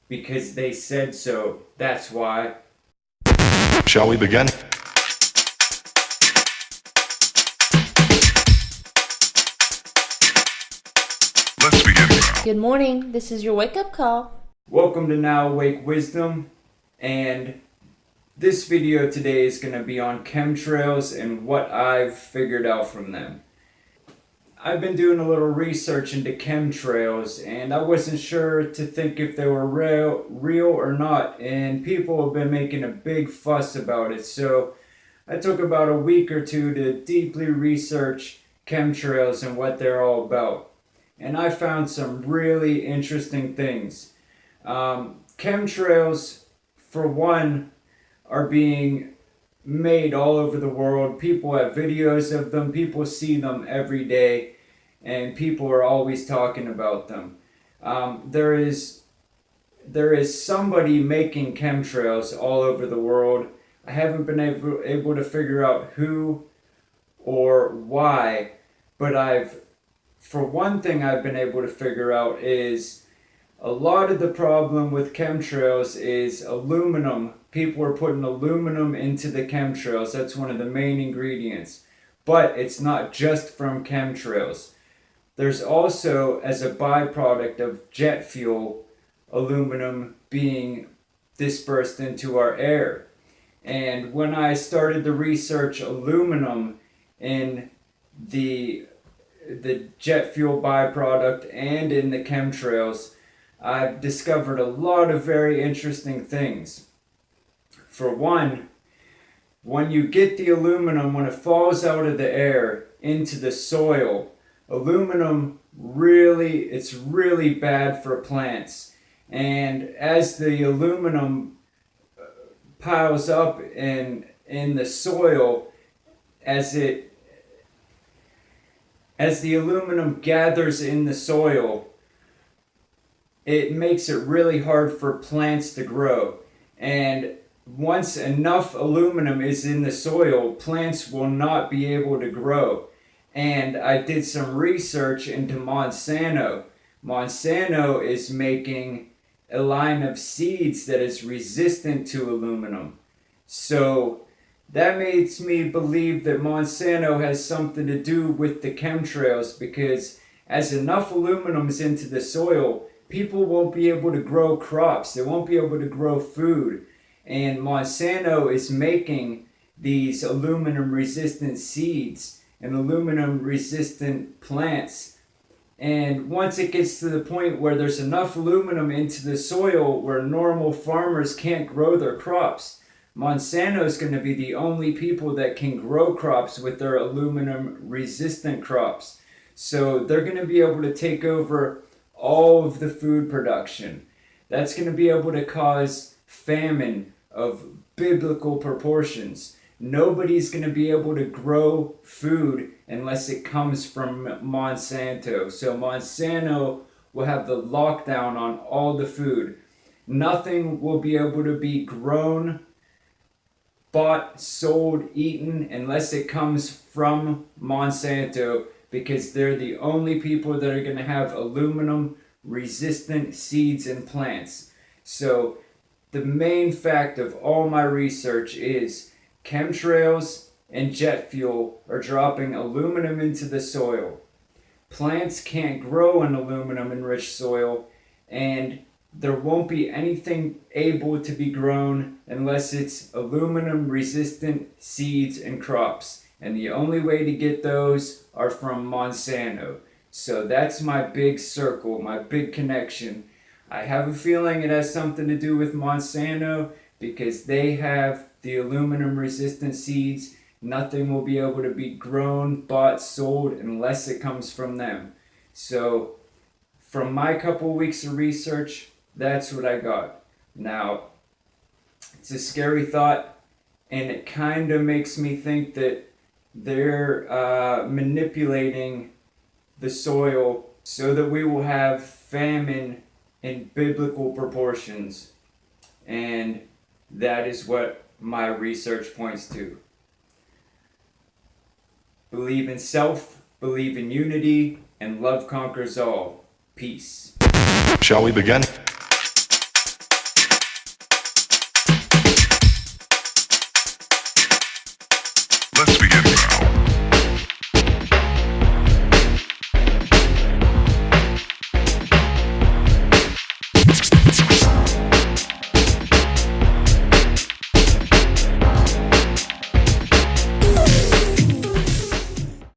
because they said so. That's why. Shall we begin? Let's begin. Good morning. This is your wake-up call. Welcome to Now Awake Wisdom, and this video today is going to be on chemtrails and what I've figured out from them. I've been doing a little research into chemtrails, and I wasn't sure to think if they were real or not, and people have been making a big fuss about it, so I took about a week or two to deeply research chemtrails and what they're all about. And I found some really interesting things. Chemtrails, for one, are being made all over the world. People have videos of them, people see them every day, and people are always talking about them. There is somebody making chemtrails all over the world. I haven't been able to figure out who or why, but for one thing I've been able to figure out is a lot of the problem with chemtrails is aluminum. People are putting aluminum into the chemtrails. That's one of the main ingredients. But it's not just from chemtrails. There's also, as a byproduct of jet fuel, aluminum being dispersed into our air. And when I started to research aluminum in the jet fuel byproduct and in the chemtrails, I've discovered a lot of very interesting things. For one, when you get the aluminum, when it falls out of the air into the soil, aluminum it's really bad for plants. And as the aluminum piles up in the soil, as the aluminum gathers in the soil, it makes it really hard for plants to grow. And once enough aluminum is in the soil, plants will not be able to grow. And I did some research into Monsanto. Monsanto is making a line of seeds that is resistant to aluminum. So that makes me believe that Monsanto has something to do with the chemtrails, because as enough aluminum is into the soil, people won't be able to grow crops. They won't be able to grow food. And Monsanto is making these aluminum resistant seeds and aluminum resistant plants. And once it gets to the point where there's enough aluminum into the soil where normal farmers can't grow their crops, Monsanto is going to be the only people that can grow crops with their aluminum resistant crops. So they're going to be able to take over all of the food production. That's going to be able to cause famine of biblical proportions. Nobody's going to be able to grow food unless it comes from Monsanto. So Monsanto will have the lockdown on all the food. Nothing will be able to be grown, bought, sold, eaten unless it comes from Monsanto, because they're the only people that are going to have aluminum resistant seeds and plants. So the main fact of all my research is chemtrails and jet fuel are dropping aluminum into the soil. Plants can't grow in aluminum enriched soil, and there won't be anything able to be grown unless it's aluminum resistant seeds and crops. And the only way to get those are from Monsanto. So that's my big circle, my big connection. I have a feeling it has something to do with Monsanto because they have the aluminum resistant seeds. Nothing will be able to be grown, bought, sold unless it comes from them. So from my couple weeks of research, that's what I got. Now, it's a scary thought, and it kind of makes me think that they're manipulating the soil so that we will have famine in biblical proportions. And that is what my research points to. Believe in self, believe in unity, and love conquers all. Peace. Shall we begin? Let's begin.